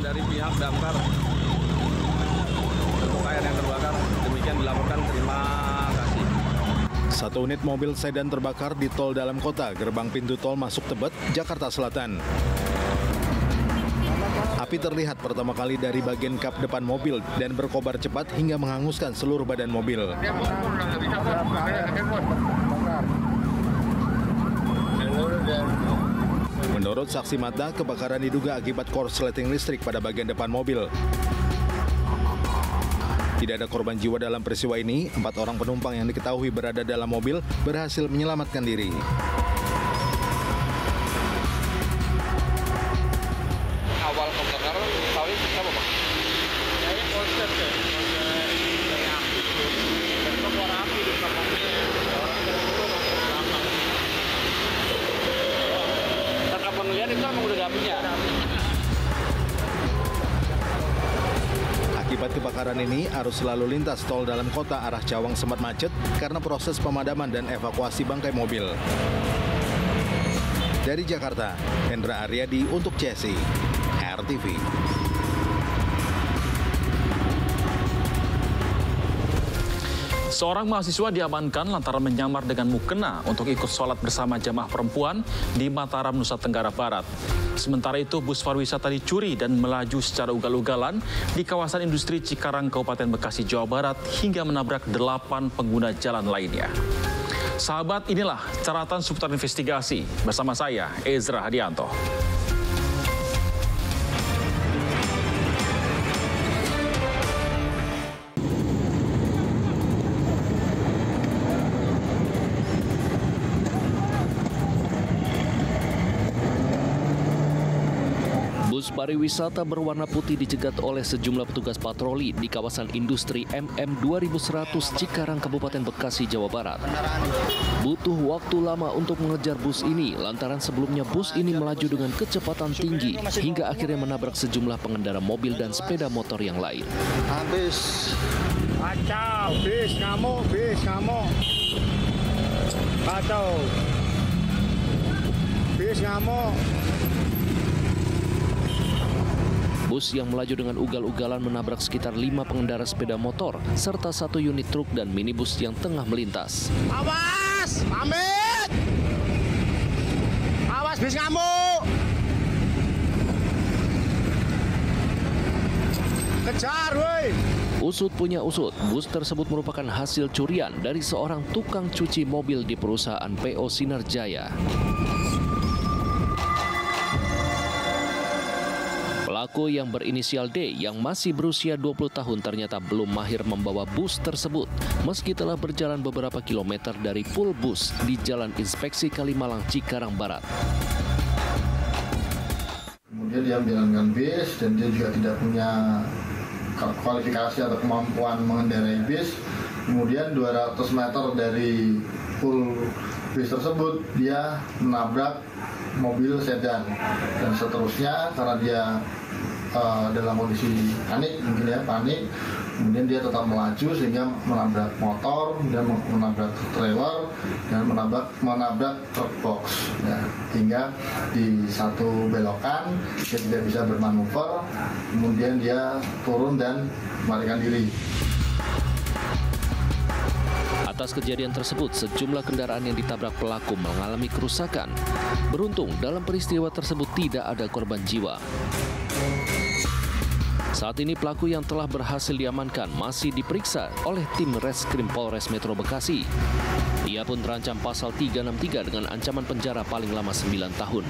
dari pihak damkar untuk air yang terbakar. Demikian dilaporkan, terima kasih. Satu unit mobil sedan terbakar di tol dalam kota, gerbang pintu tol masuk Tebet, Jakarta Selatan. Api terlihat pertama kali dari bagian kap depan mobil dan berkobar cepat hingga menghanguskan seluruh badan mobil. Menurut saksi mata, kebakaran diduga akibat korsleting listrik pada bagian depan mobil. Tidak ada korban jiwa dalam peristiwa ini. 4 orang penumpang yang diketahui berada dalam mobil berhasil menyelamatkan diri. Awal kebakaran tahu siapa, Pak? Saya konsep ya, dari api itu. Dan keluar api di belakangnya. Orang terlalu belakang. Saat abang lihat itu emang udah ada apinya. Akibat kebakaran ini, arus lalu lintas tol dalam kota arah Cawang sempat macet karena proses pemadaman dan evakuasi bangkai mobil. Dari Jakarta, Hendra Aryadi untuk CSI, RTV. Seorang mahasiswa diamankan lantaran menyamar dengan mukena untuk ikut sholat bersama jamaah perempuan di Mataram, Nusa Tenggara Barat. Sementara itu, bus pariwisata dicuri dan melaju secara ugal-ugalan di kawasan industri Cikarang, Kabupaten Bekasi, Jawa Barat hingga menabrak 8 pengguna jalan lainnya. Sahabat, inilah caratan seputar investigasi bersama saya, Ezra Hadianto. Bus pariwisata berwarna putih dicegat oleh sejumlah petugas patroli di kawasan industri MM 2100 Cikarang, Kabupaten Bekasi, Jawa Barat. Butuh waktu lama untuk mengejar bus ini lantaran sebelumnya bus ini melaju dengan kecepatan tinggi hingga akhirnya menabrak sejumlah pengendara mobil dan sepeda motor yang lain. Habis. Kacau, bis ngamuk. Kacau. Bis ngamuk. Bus yang melaju dengan ugal-ugalan menabrak sekitar 5 pengendara sepeda motor serta 1 unit truk dan minibus yang tengah melintas. Awas, pamit. Awas bis ngamuk. Kejar, woi. Usut punya usut, bus tersebut merupakan hasil curian dari seorang tukang cuci mobil di perusahaan PO Sinar Jaya. Pelaku yang berinisial D yang masih berusia 20 tahun ternyata belum mahir membawa bus tersebut meski telah berjalan beberapa kilometer dari pul bus di Jalan Inspeksi Kalimalang, Cikarang Barat. Kemudian dia menjalankan bis dan dia juga tidak punya kualifikasi atau kemampuan mengendarai bis. Kemudian 200 meter dari pul bis tersebut dia menabrak mobil sedan dan seterusnya karena dia dalam kondisi panik, kemudian dia tetap melaju sehingga menabrak motor, kemudian menabrak trailer dan menabrak truk box ya, hingga di satu belokan dia tidak bisa bermanuver, kemudian dia turun dan melarikan diri. Atas kejadian tersebut, sejumlah kendaraan yang ditabrak pelaku mengalami kerusakan. Beruntung, dalam peristiwa tersebut tidak ada korban jiwa. Saat ini pelaku yang telah berhasil diamankan masih diperiksa oleh tim Reskrim Polres Metro Bekasi. Ia pun terancam pasal 363 dengan ancaman penjara paling lama 9 tahun.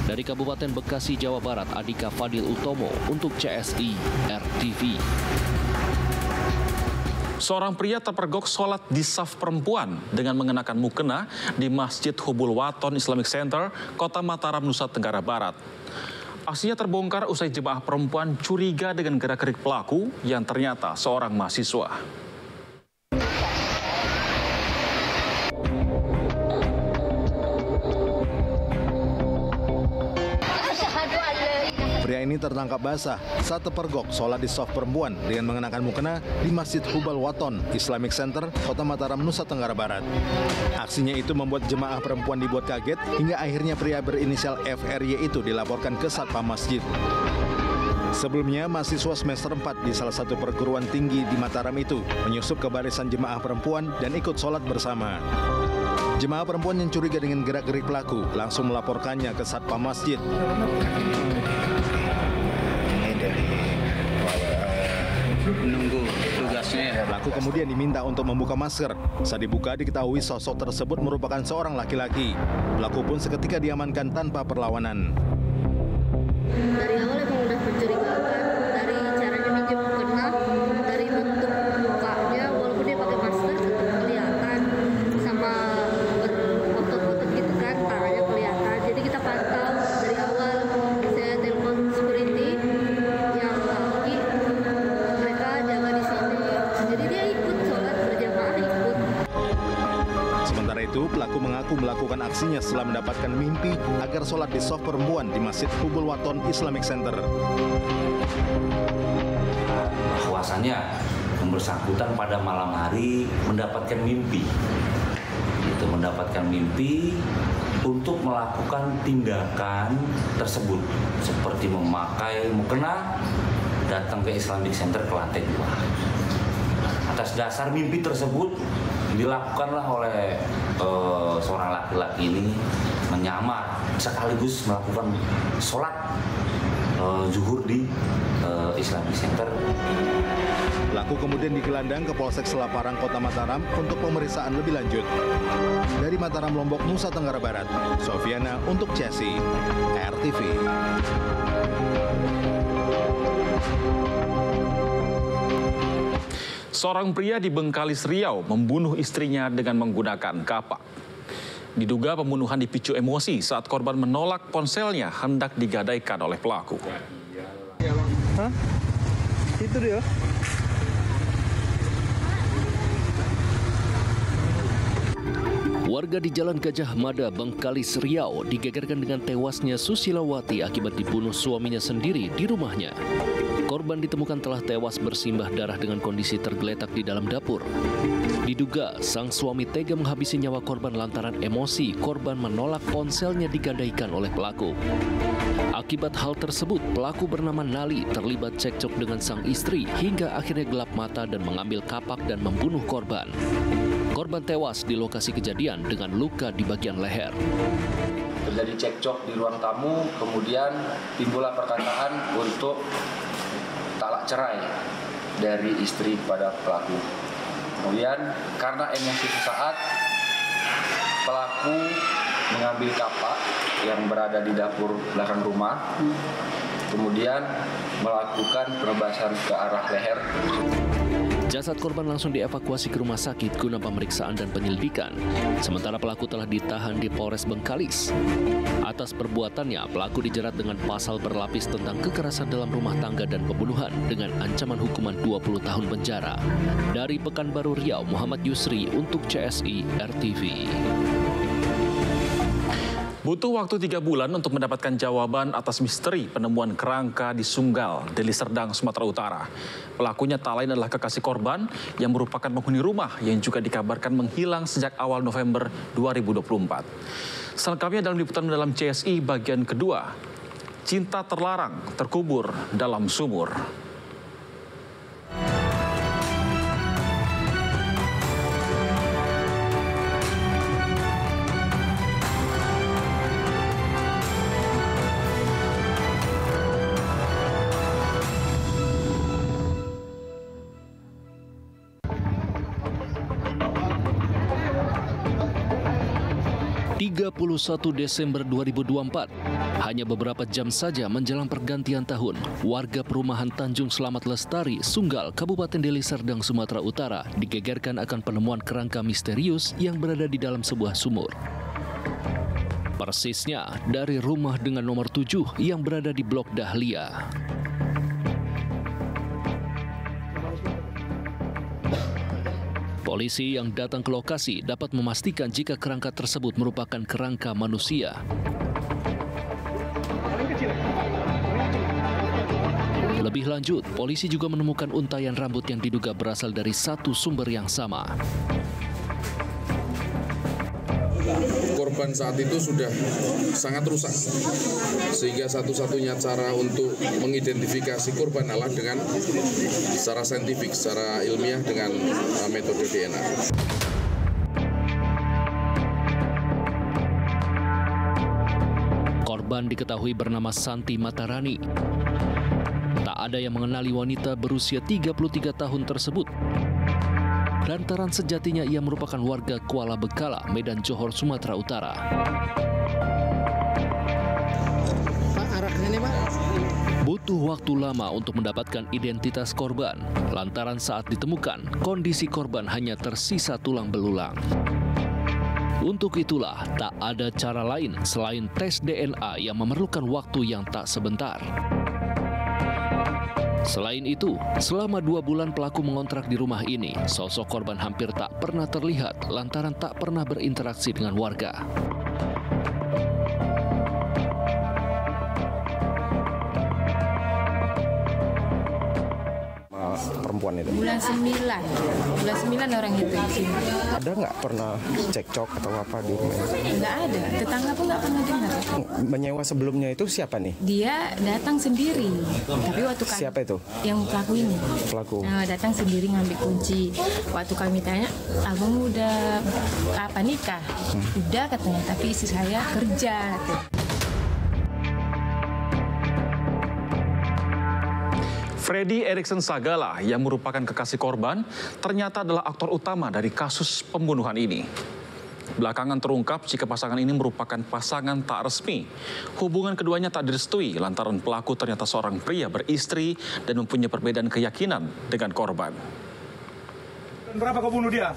Dari Kabupaten Bekasi, Jawa Barat, Adika Fadil Utomo untuk CSI RTV. Seorang pria terpergok sholat di saf perempuan dengan mengenakan mukena di Masjid Hubul Waton Islamic Center, Kota Mataram, Nusa Tenggara Barat. Aksinya terbongkar usai jemaah perempuan curiga dengan gerak-gerik pelaku yang ternyata seorang mahasiswa. Pria ini tertangkap basah saat terpergok sholat di soft perempuan dengan mengenakan mukena di Masjid Hubal Waton Islamic Center, Kota Mataram, Nusa Tenggara Barat. Aksinya itu membuat jemaah perempuan dibuat kaget hingga akhirnya pria berinisial FRY itu dilaporkan ke Satpam Masjid. Sebelumnya, mahasiswa semester 4 di salah satu perguruan tinggi di Mataram itu menyusup ke barisan jemaah perempuan dan ikut sholat bersama. Jemaah perempuan yang curiga dengan gerak-gerik pelaku langsung melaporkannya ke Satpam Masjid. Menunggu tugasnya. Pelaku kemudian diminta untuk membuka masker. Saat dibuka, diketahui sosok tersebut merupakan seorang laki-laki. Pelaku pun seketika diamankan tanpa perlawanan. Dari awal emang udah mencurigakan, dari caranya minjem mukena, dari bentuk mukanya, walaupun dia pakai masker kelihatan, sama berotot-otot gitu kan, tangannya kelihatan. Jadi kita pantau dari awal, saya telepon security yang laki, mereka jaga di sini. Jadi dia ikut sholat berjamaah, ikut. Sementara itu, pelaku mengaku melakukan aksinya setelah mendapatkan mimpi agar sholat di soft perempuan di Masjid Hubal Waton Islamic Center. Bahwasannya yang bersangkutan pada malam hari mendapatkan mimpi. Mendapatkan mimpi untuk melakukan tindakan tersebut seperti memakai mukena datang ke Islamic Center ke lantai 2. Atas dasar mimpi tersebut dilakukanlah oleh seorang laki-laki ini menyamar sekaligus melakukan sholat zuhur di Islamic Center. Pelaku kemudian digelandang ke Polsek Selaparang, Kota Mataram untuk pemeriksaan lebih lanjut. Dari Mataram, Lombok, Nusa Tenggara Barat, Sofiana untuk CSI, RTV. Seorang pria di Bengkalis, Riau membunuh istrinya dengan menggunakan kapak. Diduga pembunuhan dipicu emosi saat korban menolak ponselnya hendak digadaikan oleh pelaku. Hah? Itu dia. Warga di Jalan Gajah Mada, Bengkalis, Riau digegerkan dengan tewasnya Susilawati akibat dibunuh suaminya sendiri di rumahnya. Korban ditemukan telah tewas bersimbah darah dengan kondisi tergeletak di dalam dapur. Diduga sang suami tega menghabisi nyawa korban lantaran emosi korban menolak ponselnya digadaikan oleh pelaku. Akibat hal tersebut, pelaku bernama Nali terlibat cekcok dengan sang istri hingga akhirnya gelap mata dan mengambil kapak dan membunuh korban. Korban tewas di lokasi kejadian dengan luka di bagian leher. Terjadi cekcok di ruang tamu, kemudian timbullah perkataan untuk talak cerai dari istri kepada pelaku. Kemudian karena emosi sesaat, pelaku mengambil kapak yang berada di dapur belakang rumah, kemudian melakukan penebasan ke arah leher. Jasad korban langsung dievakuasi ke rumah sakit guna pemeriksaan dan penyelidikan. Sementara pelaku telah ditahan di Polres Bengkalis. Atas perbuatannya, pelaku dijerat dengan pasal berlapis tentang kekerasan dalam rumah tangga dan pembunuhan dengan ancaman hukuman 20 tahun penjara. Dari Pekanbaru, Riau, Muhammad Yusri untuk CSI RTV. Butuh waktu 3 bulan untuk mendapatkan jawaban atas misteri penemuan kerangka di Sunggal, Deli Serdang, Sumatera Utara. Pelakunya tak lain adalah kekasih korban yang merupakan penghuni rumah yang juga dikabarkan menghilang sejak awal November 2024. Selengkapnya dalam liputan dalam CSI bagian kedua. Cinta terlarang terkubur dalam sumur. Desember 2024, hanya beberapa jam saja menjelang pergantian tahun, warga perumahan Tanjung Selamat Lestari, Sunggal, Kabupaten Deli Serdang, Sumatera Utara digegerkan akan penemuan kerangka misterius yang berada di dalam sebuah sumur. Persisnya dari rumah dengan nomor 7 yang berada di Blok Dahlia. Polisi yang datang ke lokasi dapat memastikan jika kerangka tersebut merupakan kerangka manusia. Lebih lanjut, polisi juga menemukan untayan rambut yang diduga berasal dari satu sumber yang sama. Korban saat itu sudah sangat rusak, sehingga satu-satunya cara untuk mengidentifikasi korban adalah dengan secara saintifik, secara ilmiah dengan metode DNA. Korban diketahui bernama Santi Matarani. Tak ada yang mengenali wanita berusia 33 tahun tersebut. Lantaran sejatinya ia merupakan warga Kuala Bekala, Medan Johor, Sumatera Utara. Butuh waktu lama untuk mendapatkan identitas korban. Lantaran saat ditemukan, kondisi korban hanya tersisa tulang belulang. Untuk itulah, tak ada cara lain selain tes DNA yang memerlukan waktu yang tak sebentar. Selain itu, selama 2 bulan pelaku mengontrak di rumah ini, sosok korban hampir tak pernah terlihat lantaran tak pernah berinteraksi dengan warga. Perempuan itu? Bulan 9 orang itu di sini. Ada nggak pernah cekcok atau apa di rumah? Nggak ada, tetangga pun nggak pernah dengar. Menyewa sebelumnya itu siapa nih? Dia datang sendiri, tapi waktu kami... Siapa itu? Yang pelaku ini. Pelaku? Datang sendiri ngambil kunci. Waktu kami tanya, abang udah apa nikah? Udah katanya, tapi istri saya kerja. Freddy Erikson Sagala yang merupakan kekasih korban ternyata adalah aktor utama dari kasus pembunuhan ini. Belakangan terungkap jika pasangan ini merupakan pasangan tak resmi. Hubungan keduanya tak direstui lantaran pelaku ternyata seorang pria beristri dan mempunyai perbedaan keyakinan dengan korban. Berapa kau bunuh dia?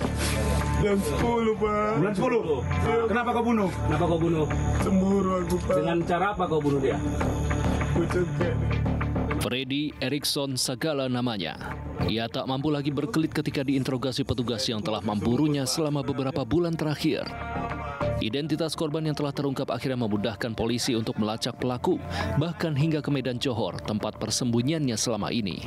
Bulan 10, Pak. Bulan 10? Kenapa kau bunuh? Kenapa kau bunuh? Cemburu aku, Pak. Dengan cara apa kau bunuh dia? Freddy Erikson Sagala namanya. Ia tak mampu lagi berkelit ketika diinterogasi petugas yang telah memburunya selama beberapa bulan terakhir. Identitas korban yang telah terungkap akhirnya memudahkan polisi untuk melacak pelaku, bahkan hingga ke Medan Johor, tempat persembunyiannya selama ini.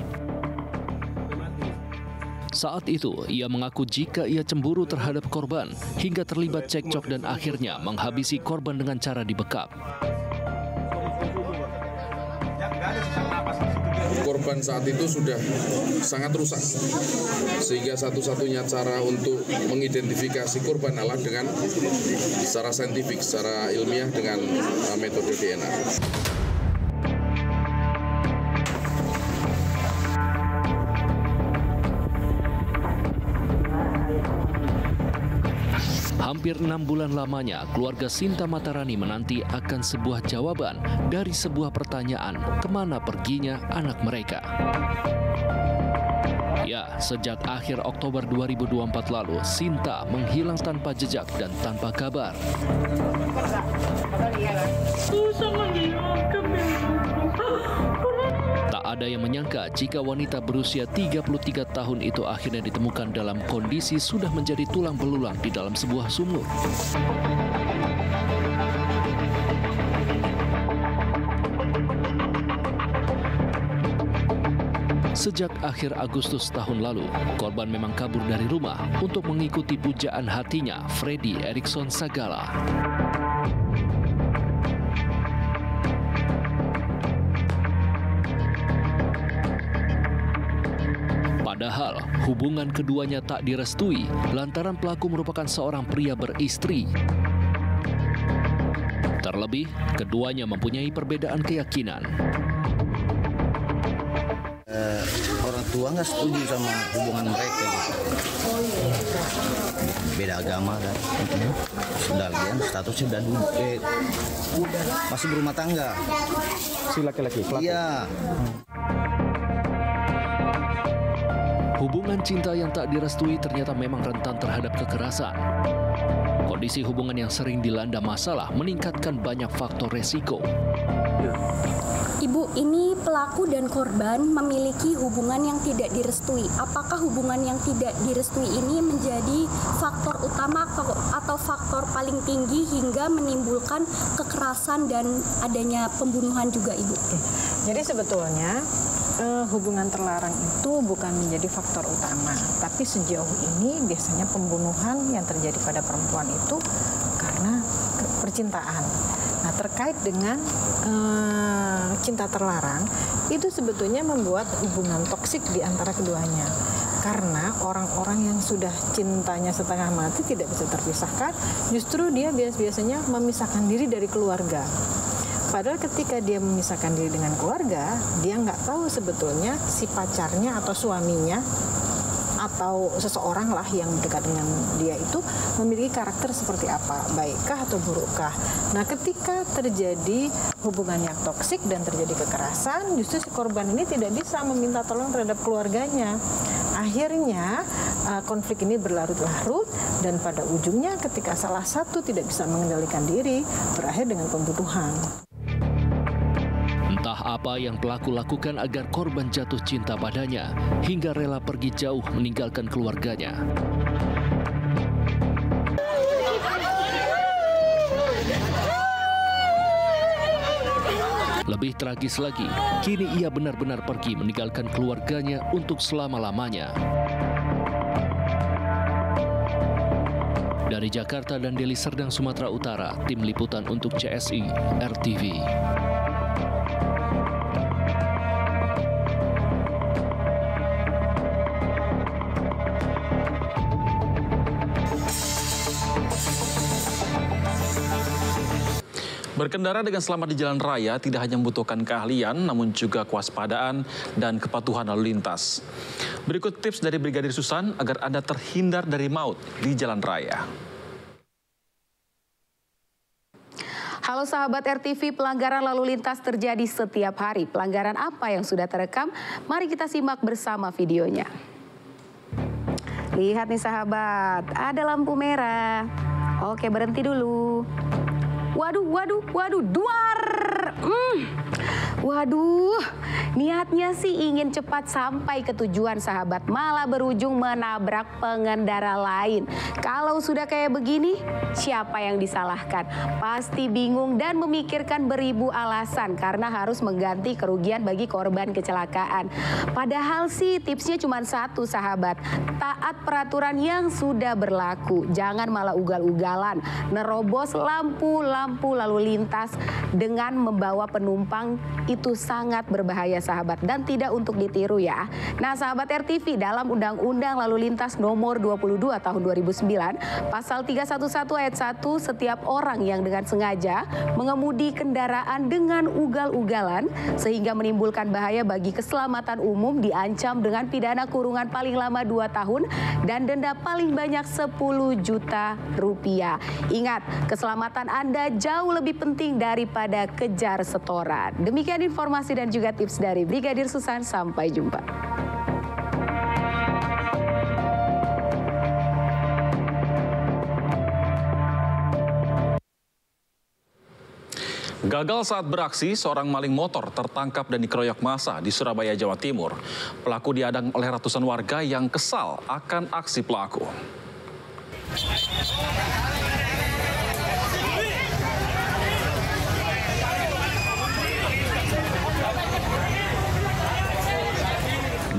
Saat itu, ia mengaku jika ia cemburu terhadap korban, hingga terlibat cekcok dan akhirnya menghabisi korban dengan cara dibekap. Korban saat itu sudah sangat rusak, sehingga satu-satunya cara untuk mengidentifikasi korban adalah dengan secara saintifik, secara ilmiah dengan metode DNA. Hampir 6 bulan lamanya, keluarga Sinta Matarani menanti akan sebuah jawaban dari sebuah pertanyaan, kemana perginya anak mereka. Ya, sejak akhir Oktober 2024 lalu, Sinta menghilang tanpa jejak dan tanpa kabar. Tak ada yang menyangka jika wanita berusia 33 tahun itu akhirnya ditemukan dalam kondisi sudah menjadi tulang belulang di dalam sebuah sumur. Sejak akhir Agustus tahun lalu, korban memang kabur dari rumah untuk mengikuti pujaan hatinya, Freddy Erikson Sagala. Padahal hubungan keduanya tak direstui lantaran pelaku merupakan seorang pria beristri. Terlebih, keduanya mempunyai perbedaan keyakinan. Orang tua nggak setuju sama hubungan mereka gitu. Beda agama kan. Sebagian statusnya udah masih berumah tangga. Si laki-laki pelaku? Iya. Hubungan cinta yang tak direstui ternyata memang rentan terhadap kekerasan. Kondisi hubungan yang sering dilanda masalah meningkatkan banyak faktor resiko. Ibu, ini pelaku dan korban memiliki hubungan yang tidak direstui. Apakah hubungan yang tidak direstui ini menjadi faktor utama atau faktor paling tinggi hingga menimbulkan kekerasan dan adanya pembunuhan juga, Ibu? Jadi sebetulnya hubungan terlarang itu bukan menjadi faktor utama, tapi sejauh ini biasanya pembunuhan yang terjadi pada perempuan itu karena percintaan. Nah, terkait dengan cinta terlarang, itu sebetulnya membuat hubungan toksik di antara keduanya. Karena orang-orang yang sudah cintanya setengah mati tidak bisa terpisahkan, justru dia biasanya memisahkan diri dari keluarga. Padahal ketika dia memisahkan diri dengan keluarga, dia nggak tahu sebetulnya si pacarnya atau suaminya atau seseorang lah yang dekat dengan dia itu memiliki karakter seperti apa, baikkah atau burukkah. Nah, ketika terjadi hubungan yang toksik dan terjadi kekerasan, justru si korban ini tidak bisa meminta tolong terhadap keluarganya. Akhirnya konflik ini berlarut-larut dan pada ujungnya ketika salah satu tidak bisa mengendalikan diri, berakhir dengan pembunuhan. Entah apa yang pelaku lakukan agar korban jatuh cinta padanya hingga rela pergi jauh meninggalkan keluarganya. Lebih tragis lagi, kini ia benar-benar pergi meninggalkan keluarganya untuk selama-lamanya. Dari Jakarta dan Deli Serdang, Sumatera Utara, tim liputan untuk CSI RTV. Berkendara dengan selamat di jalan raya tidak hanya membutuhkan keahlian, namun juga kewaspadaan dan kepatuhan lalu lintas. Berikut tips dari Brigadir Susan agar Anda terhindar dari maut di jalan raya. Halo sahabat RTV, pelanggaran lalu lintas terjadi setiap hari. Pelanggaran apa yang sudah terekam? Mari kita simak bersama videonya. Lihat nih sahabat, ada lampu merah. Oke, berhenti dulu. Waduh, duar. Waduh, niatnya sih ingin cepat sampai ke tujuan sahabat, malah berujung menabrak pengendara lain. Kalau sudah kayak begini, siapa yang disalahkan? Pasti bingung dan memikirkan beribu alasan karena harus mengganti kerugian bagi korban kecelakaan. Padahal sih tipsnya cuma satu sahabat, taat peraturan yang sudah berlaku. Jangan malah ugal-ugalan, nerobos lampu lalu lintas dengan membawa penumpang. Itu sangat berbahaya sahabat dan tidak untuk ditiru ya. Nah sahabat RTV, dalam Undang-Undang Lalu Lintas nomor 22 tahun 2009 pasal 311 ayat 1, setiap orang yang dengan sengaja mengemudi kendaraan dengan ugal-ugalan sehingga menimbulkan bahaya bagi keselamatan umum diancam dengan pidana kurungan paling lama 2 tahun dan denda paling banyak 10 juta rupiah. Ingat, keselamatan Anda jauh lebih penting daripada kejar setoran. Demikian informasi dan juga tips dari Brigadir Susan. Sampai jumpa. Gagal saat beraksi, seorang maling motor tertangkap dan dikeroyok massa di Surabaya, Jawa Timur. Pelaku diadang oleh ratusan warga yang kesal akan aksi pelaku.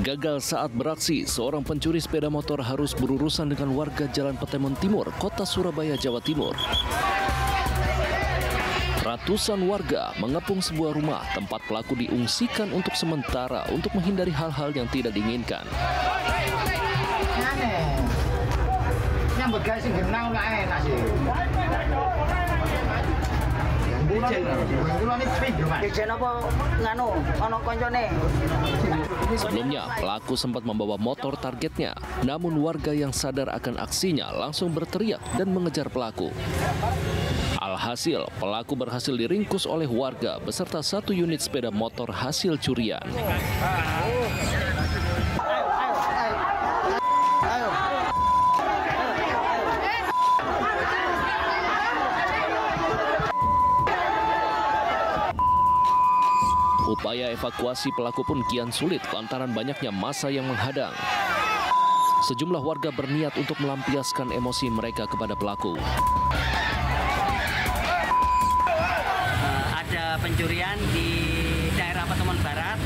Gagal saat beraksi, seorang pencuri sepeda motor harus berurusan dengan warga Jalan Petemon Timur, Kota Surabaya, Jawa Timur. Ratusan warga mengepung sebuah rumah tempat pelaku diungsikan untuk sementara untuk menghindari hal-hal yang tidak diinginkan. Sebelumnya, pelaku sempat membawa motor targetnya, namun warga yang sadar akan aksinya langsung berteriak dan mengejar pelaku. Alhasil, pelaku berhasil diringkus oleh warga beserta 1 unit sepeda motor hasil curian. Upaya evakuasi pelaku pun kian sulit lantaran banyaknya massa yang menghadang. Sejumlah warga berniat untuk melampiaskan emosi mereka kepada pelaku. Ada pencurian di daerah Petemon Barat,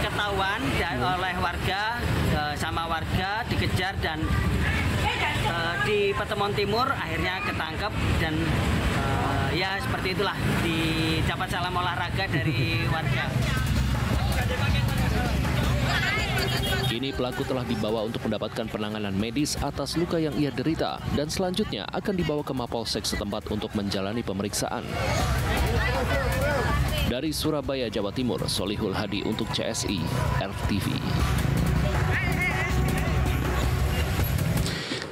ketahuan pemberitahuan oleh warga, sama warga dikejar dan di Petemon Timur akhirnya ketangkep dan ya seperti itulah, didapat salam olahraga dari warga. Kini pelaku telah dibawa untuk mendapatkan penanganan medis atas luka yang ia derita dan selanjutnya akan dibawa ke Mapolsek setempat untuk menjalani pemeriksaan. Dari Surabaya, Jawa Timur, Solihul Hadi untuk CSI RTV.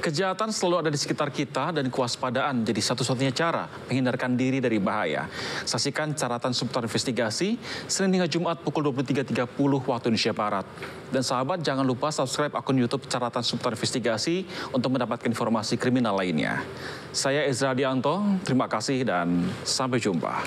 Kejahatan selalu ada di sekitar kita dan kewaspadaan jadi satu-satunya cara menghindarkan diri dari bahaya. Saksikan Caratan Seputar Investigasi Senin hingga Jumat pukul 23.30 waktu Indonesia Barat. Dan sahabat, jangan lupa subscribe akun YouTube Caratan Seputar Investigasi untuk mendapatkan informasi kriminal lainnya. Saya Ezra Dianto, terima kasih dan sampai jumpa.